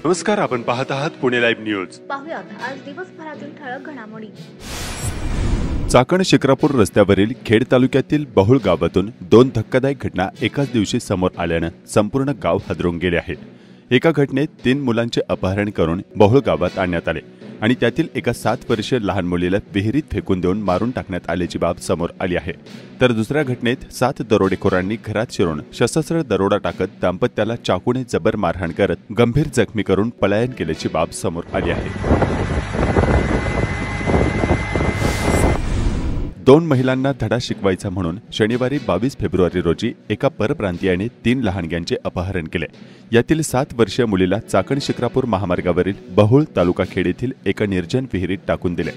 नमस्कार, आपण पाहत आहात पुणे लाईव्ह न्यूज. पाहुयात आज दिवसभरातील ठळक घडामोडी. चाकण शिक्रापूर रस्त्यावरील खेड तालुक्यातील बहुळ गावातून दोन धक्कादायक घटना एकाच दिवशी समोर आल्याने संपूर्ण गाव हादरून गेले आहे. एका घटनेत 3 मुलांचे अपहरण करून बहुळ गावात आणण्यात आले आणि त्यातील एका 7 वर्षीय लहान मुलीला विहिरीत फेकून देऊन मारून टाकण्यात आल्याची बाब समोर आली आहे. तर दुसऱ्या घटनेत 7 दरोडेखोरांनी घरात शिरून सशस्त्र दरोडा टाकत दाम्पत्याला चाकूने जबर मारहाण करत गंभीर जखमी करून पलायन केल्याची बाब समोर आली आहे. 2 महिलांना धडा शिकवायचा म्हणून शनिवारी 22 फेब्रुवारी रोजी एका परप्रांतीयाने 3 लहानग्यांचे अपहरण केले. यातील 7 वर्षीय मुलीला चाकण शिक्रापूर महामार्गावरील बहुळ तालुका खेड येथील एका निर्जन विहिरीत टाकून दिले,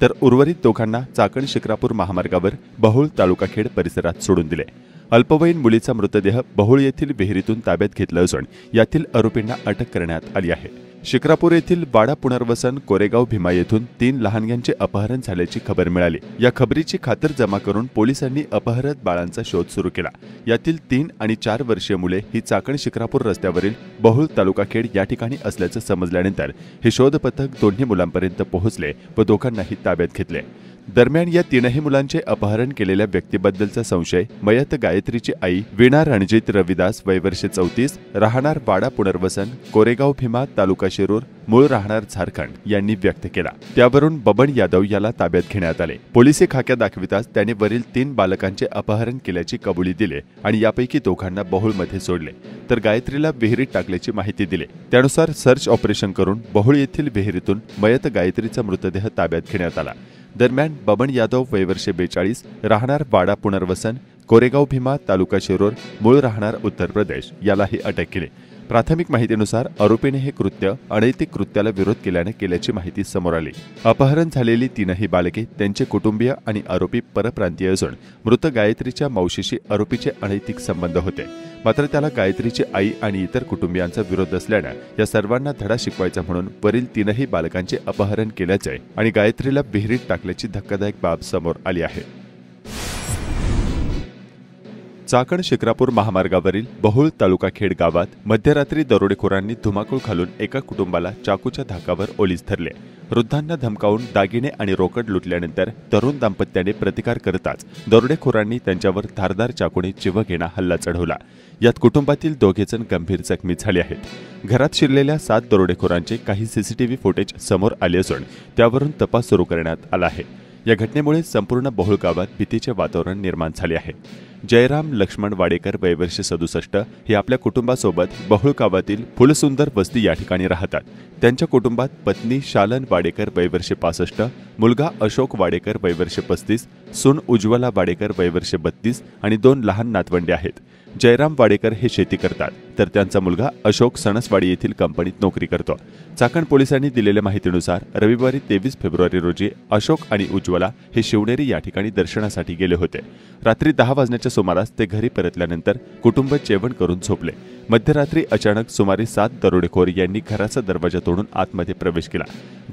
तर उर्वरित दोघांना चाकण शिक्रापूर महामार्गावर बहुळ तालुका खेड परिसरात सोडून दिले. अल्पवयीन मुलीचा मृतदेह बहुळ येथील विहिरीतून ताब्यात घेतला असून यातील आरोपींना अटक करण्यात आली आहे. शिक्रापूर येथील वाडा पुनर्वसन कोरेगाव भीमा येथून 3 लहानग्यांचे अपहरण झाल्याची खबर मिळाली. या खबरीची खातर जमा करून पोलिसांनी अपहरित बाळांचा शोध सुरू केला. यातील 3 आणि 4 वर्षीय मुले ही चाकण शिक्रापूर रस्त्यावरील बहुळ तालुका खेड या ठिकाणी असल्याचं समजल्यानंतर हे शोध पथक दोन्ही मुलांपर्यंत पोहोचले व दोघांनाही ताब्यात घेतले. दरम्यान या 3ही मुलांचे अपहरण केलेल्या व्यक्तीबद्दलचा संशय मयत गायत्रीची आई वीणा रणजित रविदास वय वर्ष 34 राहणार वाडा पुनर्वसन कोरेगाव भीमा तालुका शिरूर मूळ राहणार झारखंड यांनी व्यक्त केला. त्यावरून बबन यादव याला ताब्यात घेण्यात आले. पोलिसी खाक्या दाखविताच त्याने वरील 3 बालकांचे अपहरण केल्याची कबुली दिली आणि यापैकी दोघांना बहुळमध्ये सोडले, तर गायत्रीला विहिरीत टाकल्याची माहिती दिली. त्यानुसार सर्च ऑपरेशन करून बहुळ येथील विहिरीतून मयत गायत्रीचा मृतदेह ताब्यात घेण्यात आला. दरम्यान बबन यादव वय वर्ष 42 राहणार वाडा पुनर्वसन कोरेगाव भीमा तालुका शिरूर मूळ राहणार उत्तर प्रदेश यालाही अटक केली. प्राथमिक माहितीनुसार आरोपीने हे कृत्य अनैतिक कृत्याला विरोध केल्याने केल्याची माहिती समोर आली. अपहरण झालेली 3ही बालके, त्यांचे कुटुंबीय आणि आरोपी परप्रांतीय असून मृत गायत्रीच्या मावशीशी आरोपीचे अनैतिक संबंध होते. मात्र त्याला गायत्रीची आई आणि इतर कुटुंबियांचा विरोध असल्याने या सर्वांना धडा शिकवायचा म्हणून वरील 3ही बालकांचे अपहरण केल्याचे आणि गायत्रीला विहिरीत टाकल्याची धक्कादायक बाब समोर आली आहे. चाकण शिक्रापूर महामार्गावरील बहुळ तालुका खेड गावात मध्यरात्री दरोडेखोरांनी धुमाकूळ घालून एका कुटुंबाला चाकूच्या धाकावर ओलीस धरले. वृद्धांना धमकावून दागिने आणि रोकड लुटल्यानंतर तरुण दाम्पत्याने प्रतिकार करताच दरोडेखोरांनी त्यांच्यावर धारदार चाकूने जीवघेणा हल्ला चढवला. यात कुटुंबातील 2 जण गंभीर जखमी झाले आहेत. घरात शिरलेल्या 7 दरोडेखोरांचे काही सीसीटीव्ही फुटेज समोर आले असून त्यावरून तपास सुरू करण्यात आला आहे. या घटनेमुळे संपूर्ण बहुळ गावात भीतीचे वातावरण निर्माण झाले आहे. जयराम लक्ष्मण वाडेकर वय वर्ष 67 हे आपल्या कुटुंबासोबत बहुळ गावातील फुलसुंदर वस्ती या ठिकाणी राहतात. त्यांच्या कुटुंबात पत्नी शालन वाडेकर वय वर्ष 65, मुलगा अशोक वाडेकर वय वर्ष 35, सून उज्ज्वला वाडेकर वय वर्ष 32 आणि 2 लहान नातवंडे आहेत. जयराम वाडेकर हे शेती करतात, तर त्यांचा मुलगा अशोक सणसवाडी येथील कंपनीत नोकरी करतो. चाकण पोलिसांनी दिलेल्या माहितीनुसार रविवारी 23 फेब्रुवारी रोजी अशोक आणि उज्ज्वला हे शिवनेरी या ठिकाणी दर्शनासाठी गेले होते. रात्री 10 वाजण्याच्या सुमारास ते घरी परतल्यानंतर कुटुंब जेवण करून झोपले. मध्यरात्री अचानक सुमारे 7 दरोडेखोर यांनी घराचा दरवाजा तोडून आतमध्ये प्रवेश केला.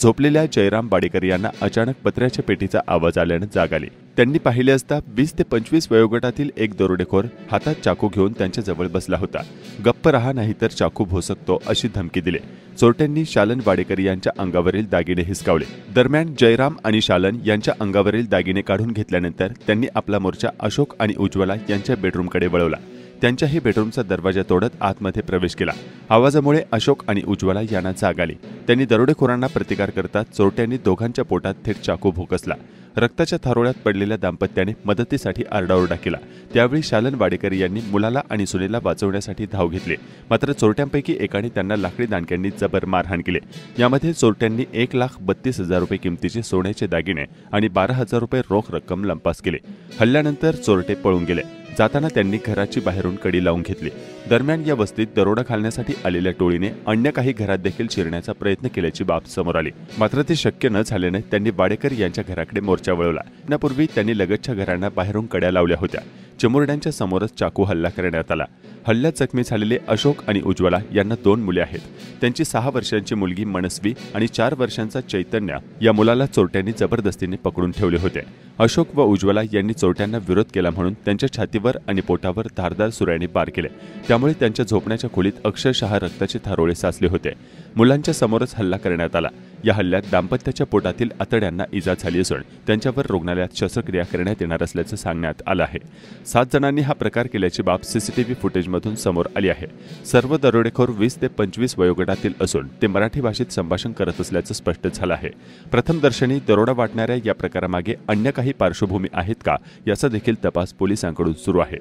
झोपलेल्या जयराम वाडेकर यांना अचानक पत्र्याच्या पेटीचा आवाज आल्याने जाग आली. त्यांनी पाहिले असता 20 ते 25 वयोगटातील एक दरोडेखोर हातात चाकू घेऊन त्यांच्या जवळ बसला होता. गप्प रहा नाही तर चाकू भोसकतो अशी धमकी दिली. चोरट्यांनी शालन वाडेकर यांच्या अंगावरील दागिने हिसकावले. दरम्यान जयराम आणि शालन यांच्या अंगावरील दागिने काढून घेतल्यानंतर त्यांनी आपला मोर्चा अशोक आणि उज्ज्वला यांच्या बेडरूमकडे वळवला. त्यांच्याही बेडरूमचा दरवाजा तोडत आतमध्ये प्रवेश केला. आवाजामुळे अशोक आणि उज्ज्वला यांना जाग आली. त्यांनी दरोडेखोरांना प्रतिकार करतात चोरट्यांनी दोघांच्या पोटात थेट चाकू भोकसला. रक्ताच्या थारोळ्यात पडलेल्या दाम्पत्याने मदतीसाठी आरडाओरडा केला. त्यावेळी शालन वाडेकर यांनी मुलाला आणि सुनेला वाचवण्यासाठी धाव घेतली. मात्र चोरट्यांपैकी एकाने त्यांना लाकडी दांडक्यांनी जबर मारहाण केली. यामध्ये चोरट्यांनी 1,32,000 रुपये किमतीचे सोन्याचे दागिने आणि 12,000 रुपये रोख रक्कम लंपास केली. हल्ल्यानंतर चोरटे पळून गेले. जाताना त्यांनी घराची बाहेरून कडी लावून घेतली. दरम्यान या वस्तीत दरोडा घालण्यासाठी आलेल्या टोळीने अन्य काही घरात देखील शिरण्याचा प्रयत्न केल्याची बाब समोर आली. मात्र ते शक्य न झाल्याने त्यांनी वाडेकर यांच्या घराकडे मोर्चा वळवला. त्यापूर्वी त्यांनी लगतच्या घरांना बाहेरून कड्या लावल्या होत्या. चिमुरड्यांच्या समोरच चाकू हल्ला करण्यात आला। हल्ल्यात जखमी झालेले अशोक आणि उज्ज्वला यांना 2 मुले आहेत। त्यांची 6 वर्षांची मुलगी मनस्वी आणि 4 वर्षांचा चैतन्य या मुलाला चोरट्यांनी जबरदस्तीने पकडून ठेवले होते। अशोक व उज्ज्वला यांनी चोरट्यांना विरोध केला म्हणून त्यांच्या छातीवर आणि पोटावर धारदार सुऱ्याने वार केले। त्यामुळे त्यांच्या झोपण्याच्या खोलीत अक्षरशः रक्ताचे थारोळे साचले होते। मुलांच्या समोरच हल्ला करण्यात आला। या हल्ल्यात दाम्पत्याच्या पोटातील आतड्यांना इजा झाली असून त्यांच्यावर रुग्णालयात शस्त्रक्रिया करण्यात येणार असल्याचं सांगण्यात आलं आहे। 7 जणांनी हा प्रकार केल्याची बाब सीसीटीव्ही फुटेजमधून समोर आली आहे। सर्व दरोडेखोर 20 ते 25 वयोगटातील असून ते मराठी भाषेत संभाषण करत असल्याचं स्पष्ट झालं आहे। प्रथमदर्शनी दरोडा वाटणाऱ्या या प्रकारामागे अन्य काही पार्श्वभूमी आहेत का याचा देखील तपास पोलिसांकडून सुरू आहे।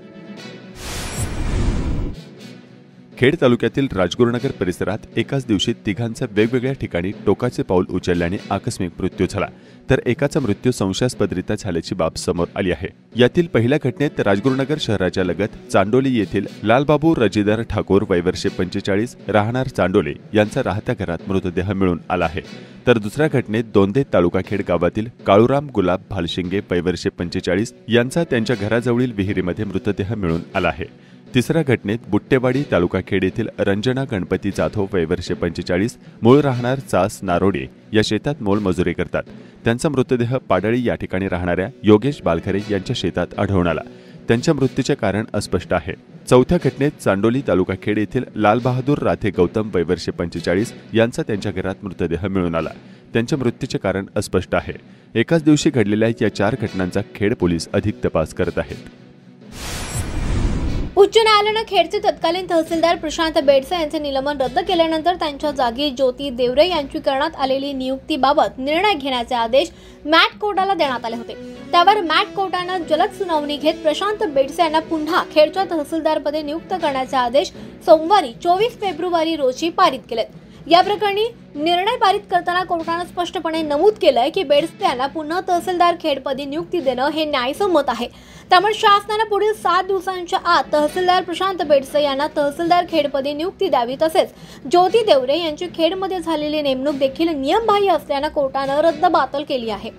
खेड तालुक्यातील राजगुरुनगर परिसरात एकाच दिवशी तिघांचा वेगवेगळ्या ठिकाणी टोकाचे पाऊल उचलल्याने आकस्मिक मृत्यू झाला, तर एकाचा मृत्यू संशयास्पदरित्या झाल्याची बाब समोर आली आहे। यातील पहिल्या घटनेत राजगुरुनगर शहराच्या लगत चांडोली येथील लालबाबू रजीदार ठाकूर वय वर्षे 45 राहणार चांडोली यांचा राहत्या घरात मृतदेह मिळून आला आहे, तर दुसऱ्या घटनेत दोंदे तालुका खेड गावातील काळूराम गुलाब भालशिंगे वय वर्षे 45 यांचा त्यांच्या घराजवळील विहिरीमध्ये मृतदेह मिळून आला आहे। तिसऱ्या घटनेत बुट्टेवाडी तालुका खेड येथील रंजना गणपती जाधव वय वर्षे 45 मूळ राहणार चास नारोडे या शेतात मोलमजुरी करतात। त्यांचा मृतदेह पाडळी या ठिकाणी राहणाऱ्या योगेश बालखरे यांच्या शेतात आढळून आला। त्यांच्या मृत्यूचे कारण अस्पष्ट आहे। चौथ्या घटनेत चांडोली तालुका खेड येथील लालबहादूर राधे गौतम वय वर्षे 45 यांचा त्यांच्या घरात मृतदेह मिळून आला। त्यांच्या मृत्यूचे कारण अस्पष्ट आहे। एकाच दिवशी घडलेल्या या 4 घटनांचा खेड पोलीस अधिक तपास करत आहेत। उच्च न्यायालयानं खेडचे तत्कालीन तहसीलदार प्रशांत बेडसे यांचे निलंबन रद्द केल्यानंतर त्यांच्या जागी ज्योती देवरे यांची करण्यात आलेली नियुक्तीबाबत निर्णय घेण्याचे आदेश मॅट कोर्टाला देण्यात आले होते। त्यावर मॅट कोर्टानं जलद सुनावणी घेत प्रशांत बेडसे यांना पुन्हा खेडच्या तहसीलदारपदी नियुक्त करण्याचे आदेश सोमवारी 24 फेब्रुवारी रोजी पारित केलेत। या प्रकरणी निर्णय पारित करताना कोर्टाने स्पष्टपणे नमूद केलंय की बेडसे यांना पुन्हा तहसीलदार खेडपदी नियुक्ती देणं हे न्यायसम्मत आहे। त्यामुळे शासनाने पुढील 7 दिवसांच्या आत तहसीलदार प्रशांत बेडसे यांना तहसीलदार खेडपदी नियुक्ती द्यावी, तसेच ज्योती देवरे यांची खेडमध्ये झालेली नेमणूक देखील नियमबाह्य असल्यानं कोर्टाने रद्दबातल केली आहे।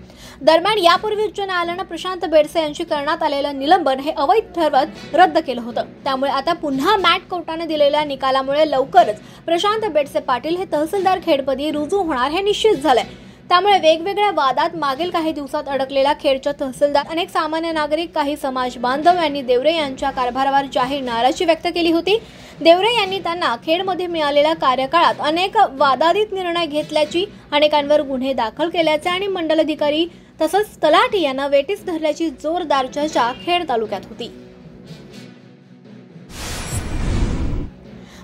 दरम्यान यापूर्वी उच्च न्यायालयानं प्रशांत बेडसे यांची करण्यात आलेलं निलंबन हे अवैध ठरवत रद्द केलं होतं। त्यामुळे आता पुन्हा मॅट कोर्टाने दिलेल्या निकालामुळे लवकरच प्रशांत बेडसे पाटील हे तहसीलदार खेडपदी रुजू होणार हे निश्चित झालंय। त्यामुळे वेगवेगळ्या वादात मागील काही दिवसात अडकलेल्या खेडच्या तहसीलदार अनेक सामान्य नागरिक काही समाज बांधव यांनी देवरे यांच्या कारभारावर जाहीर नाराजी व्यक्त केली होती। देवरे यांनी त्यांना खेडमध्ये मिळालेल्या कार्यकाळात अनेक वादातीत निर्णय घेतल्याची, अनेकांवर गुन्हे दाखल केल्याचे आणि मंडलाधिकारी तसंच तलाठी यांना वेटीस धरल्याची जोरदार चर्चा खेड तालुक्यात होती।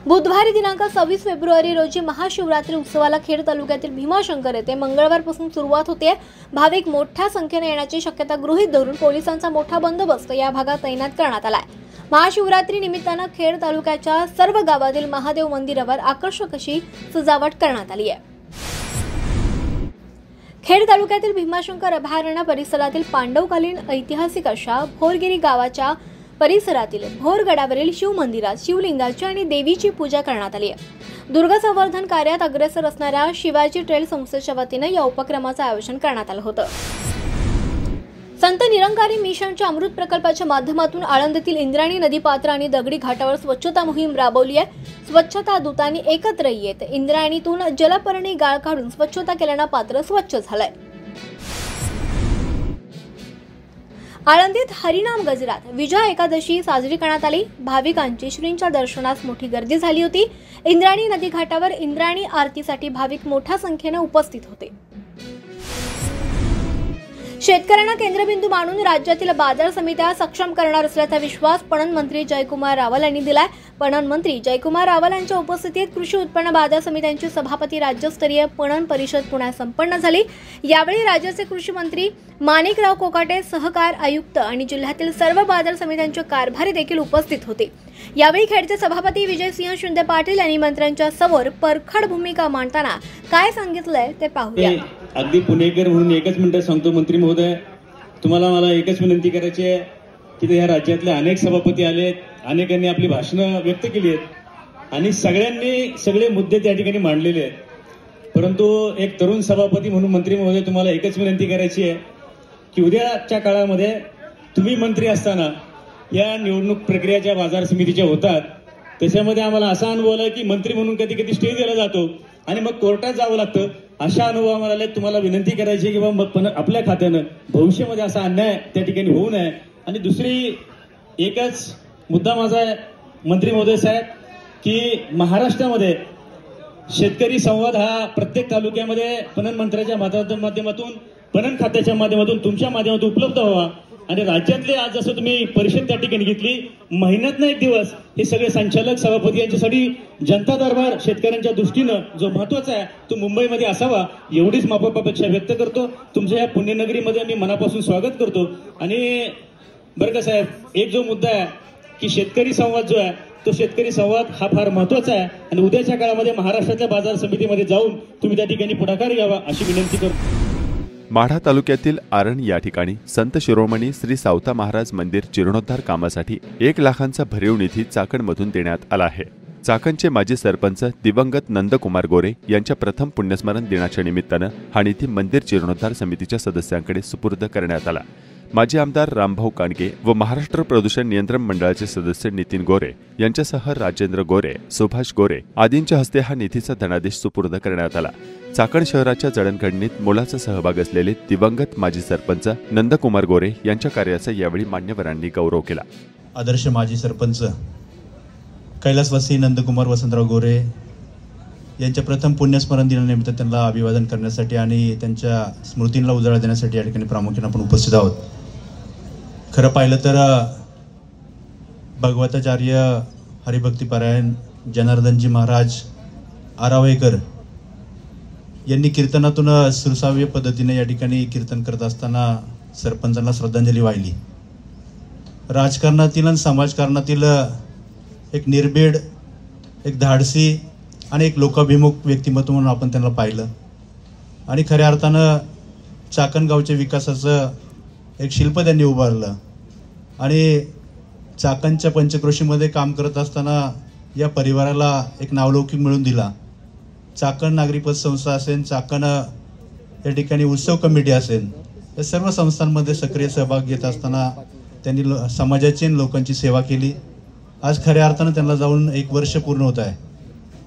बुधवारी दिनांक 26 फेब्रुवारी रोजी महाशिवरात्री उत्सवाला खेड तालुक्यातील भीमाशंकर येथे मंगळवारपासून सुरुवात होते। भाविक मोठ्या संख्येने येण्याची शक्यता गृहीत धरून पोलिसांचा मोठा बंदोबस्त या भागात तैनात करण्यात आला आहे। महाशिवरात्री निमित्तानं खेड तालुक्याच्या सर्व गावातील महादेव मंदिरावर आकर्षक अशी सजावट करण्यात आली आहे। खेड तालुक्यातील भीमाशंकर अभयारण्य परिसरातील पांडवकालीन ऐतिहासिक अशा भोरगिरी गावाच्या परिसरातील भोरगडावरील शिव मंदिरात शिवलिंगाची आणि देवीची पूजा करण्यात आली आहे। दुर्ग संवर्धन कार्यात अग्रेसर असणाऱ्या शिवाजी ट्रेल संस्थेच्या वतीने या उपक्रमाचं आयोजन करण्यात आलं होतं। संत निरंकारी मिशनच्या अमृत प्रकल्पाच्या माध्यमातून आळंदीतील इंद्रायणी नदी पात्र आणि दगडी घाटावर स्वच्छता मोहीम राबवली आहे। स्वच्छता दूतांनी एकत्र येत इंद्रायणीतून जलपर्णी गाळ काढून स्वच्छता केल्यानं पात्र स्वच्छ झालंय। आळंदीत हरिनाम गजरात विजया एकादशी साजरी करण्यात आली। भाविकांची श्रींच्या दर्शनास मोठी गर्दी झाली होती। इंद्रायणी नदी घाटावर इंद्रायणी आरतीसाठी भाविक मोठ्या संख्येने उपस्थित होते। शेतकऱ्यांना केंद्रबिंदू मानून राज्यातील बाजार समित्या सक्षम करणार असल्याचा विश्वास पणन मंत्री जयकुमार रावल यांनी दिलाय। पणन मंत्री जयकुमार रावल यांच्या उपस्थितीत कृषी उत्पन्न बाजार समित्यांची सभापती राज्यस्तरीय पणन परिषद पुण्यात संपन्न झाली। यावेळी राज्याचे कृषी मंत्री माणिकराव कोकाटे, सहकार आयुक्त आणि जिल्ह्यातील सर्व बाजार समित्यांचे कारभारी देखील उपस्थित होते। यावेळी खेडचे सभापती विजयसिंह शिंदे पाटील यांनी मंत्र्यांच्या समोर परखड भूमिका मांडताना काय सांगितलंय ते पाहूया। अगदी पुणेकर म्हणून एकच मिनिट सांगतो, मंत्री महोदय, तुम्हाला मला एकच विनंती करायची आहे की या राज्यातले अनेक सभापती आलेत, अनेकांनी आपली भाषणं व्यक्त केली आहेत आणि सगळ्यांनी सगळे मुद्दे त्या ठिकाणी मांडलेले आहेत। परंतु एक तरुण सभापती म्हणून मंत्री महोदय तुम्हाला एकच विनंती करायची आहे की उद्याच्या काळामध्ये तुम्ही मंत्री असताना या निवडणूक प्रक्रिया ज्या बाजार समितीच्या होतात त्याच्यामध्ये आम्हाला असा अनुभव आला की मंत्री म्हणून कधी कधी स्टे दिला जातो आणि मग कोर्टात जावं लागतं. अशा अनुभव आम्हाला आले. तुम्हाला विनंती करायची की बाबा आपल्या खात्यानं भविष्यामध्ये असा अन्याय त्या ठिकाणी होऊ नये. आणि दुसरी एकच मुद्दा माझा आहे मंत्री महोदय साहेब की महाराष्ट्रामध्ये शेतकरी संवाद हा प्रत्येक तालुक्यामध्ये पणन मंत्र्याच्या माध्यमातून पणन खात्याच्या माध्यमातून तुमच्या माध्यमातून उपलब्ध व्हावा. आणि राज्यातले आज जसं तुम्ही परिषद त्या ठिकाणी घेतली महिन्यातनं एक दिवस हे सगळे संचालक सभापती यांच्यासाठी जनता दरबार शेतकऱ्यांच्या दृष्टीनं जो महत्वाचा आहे तो मुंबईमध्ये असावा एवढीच माफापेक्षा व्यक्त करतो. तुमच्या या पुण्यनगरीमध्ये मी मनापासून स्वागत करतो. आणि बरं का साहेब एक जो मुद्दा आहे की शेतकरी संवाद जो आहे तो शेतकरी संवाद हा फार महत्वाचा आहे आणि उद्याच्या काळामध्ये महाराष्ट्रातल्या बाजार समितीमध्ये जाऊन तुम्ही त्या ठिकाणी पुढाकार घ्यावा अशी विनंती करतो. माढा तालुक्यातील आरण या ठिकाणी संत शिरोमणी श्री सावता महाराज मंदिर जीर्णोद्धार कामासाठी 1 लाखांचा भरीव निधी चाकणमधून देण्यात आला आहे. चाकणचे माजी सरपंच दिवंगत नंदकुमार गोरे यांच्या प्रथम पुण्यस्मरण दिनाच्या निमित्तानं हा निधी मंदिर जीर्णोद्धार समितीच्या सदस्यांकडे सुपूर्द करण्यात आला. माजी आमदार रामभाऊ कांडगे व महाराष्ट्र प्रदूषण नियंत्रण मंडळाचे सदस्य नितीन गोरे यांच्यासह राजेंद्र गोरे, सुभाष गोरे आदींच्या हस्ते हा निधीचा धनादेश सुपूर्द करण्यात आला. चाकण शहराच्या जडणघडणीत मोलाचा सहभाग असलेले दिवंगत माजी सरपंच नंदकुमार गोरे यांच्या कार्याचा यावेळी मान्यवरांनी गौरव केला. आदर्श माजी सरपंच कैलासवासी नंदकुमार वसंतराव गोरे यांच्या प्रथम पुण्यस्मरण दिनानिमित्त त्यांना अभिवादन करण्यासाठी आणि त्यांच्या स्मृतींना उजाळा देण्यासाठी या ठिकाणी प्रामुख्याने आपण उपस्थित आहोत. खरं पाहिलं तर भगवताचार्य हरिभक्तीपरायण जनार्दनजी महाराज आरावेकर यांनी कीर्तनातून सुरसाव्य पद्धतीने या ठिकाणी कीर्तन करत असताना सरपंचांना श्रद्धांजली वाहिली. राजकारणातील आणि समाजकारणातील एक निर्भीड, एक धाडसी आणि एक लोकाभिमुख व्यक्तिमत्व म्हणून आपण त्यांना पाहिलं आणि खऱ्या अर्थानं चाकणगावच्या विकासाचं एक शिल्प त्यांनी उभारलं. आणि चाकणच्या पंचक्रोशीमध्ये काम करत असताना या परिवाराला एक नावलौकिक मिळवून दिला. चाकण नागरी पतसंस्था असेल, चाकण या ठिकाणी उत्सव कमिटी असेल, या सर्व संस्थांमध्ये सक्रिय सहभाग घेत असताना त्यांनी समाजाची आणि लोकांची सेवा केली. आज खऱ्या अर्थानं त्यांना जाऊन 1 वर्ष पूर्ण होत आहे.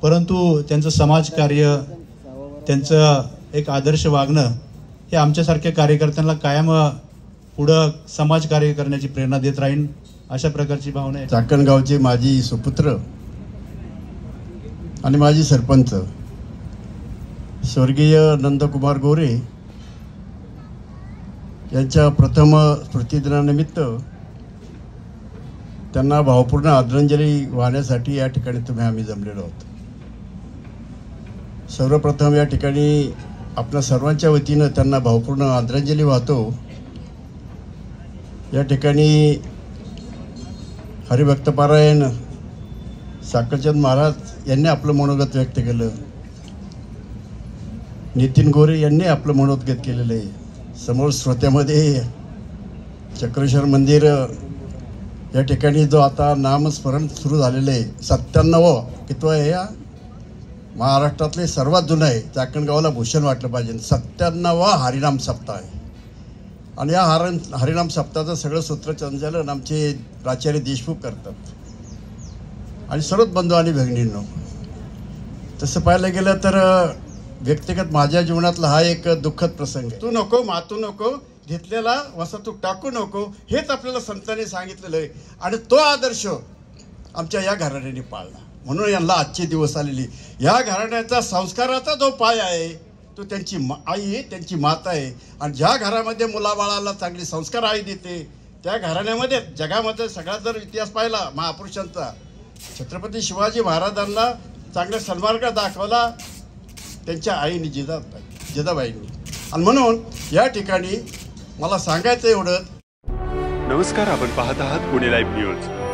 परंतु त्यांचं समाजकार्य, त्यांचं एक आदर्श वागणं हे आमच्यासारख्या कार्यकर्त्यांना कायम पुढं समाजकार्य करण्याची प्रेरणा देत राहील अशा प्रकारची भावना आहे. चाकणगावचे माजी सुपुत्र आणि माजी सरपंच स्वर्गीय नंदकुमार गोरे यांच्या प्रथम स्मृतिदिनानिमित्त त्यांना भावपूर्ण आदरांजली वाहण्यासाठी या ठिकाणी आम्ही जमलेलो आहोत. सर्वप्रथम या ठिकाणी आपल्या सर्वांच्या वतीनं त्यांना भावपूर्ण आदरांजली वाहतो. या ठिकाणी हरिभक्तपरायण साखरचंद महाराज यांनी आपलं मनोगत व्यक्त केलं. नितीन गोरे यांनी आपलं मनोगत व्यक्त केलेलं आहे. समोर श्रोत्यामध्ये चक्रेश्वर मंदिर या ठिकाणी जो आता नामस्मरण सुरू झालेलं आहे 97वं कितवं आहे या महाराष्ट्रातले सर्वात जुनं आहे. चाकणगावाला भूषण वाटलं पाहिजे. 97वा हरिनाम सप्ताह आहे आणि या हरिनाम सप्ताहाचं सगळं सूत्रसंचालन आमचे प्राचार्य देशमुख करतात आणि सर्वच बंधू आणि भगिनींनो. तसं पाहायला गेलं तर व्यक्तिगत माझ्या जीवनातला हा एक दुःखद प्रसंग आहे. तू नको मातू नको, घेतलेला वसा तू टाकू नको, हेच आपल्याला संतांनी सांगितलेलं आहे आणि तो आदर्श आमच्या या घराण्याने पाळला. म्हणून यांना आजचे दिवस आलेली या घराण्याचा संस्काराचा जो पाय आहे तो त्यांची आई आहे, त्यांची माता आहे. आणि ज्या घरामध्ये मुलाबाळाला चांगले संस्कार आई देते त्या घराण्यामध्ये जगामध्ये सगळ्यात जर इतिहास पाहिला महापुरुषांचा, छत्रपती शिवाजी महाराजांना चांगला सन्मार्ग दाखवला त्यांच्या आईने जिजाबाईंनी. आणि म्हणून या ठिकाणी मला सांगायचं एवढं. नमस्कार, आपण पाहत आहात पुणे लाईव्ह न्यूज.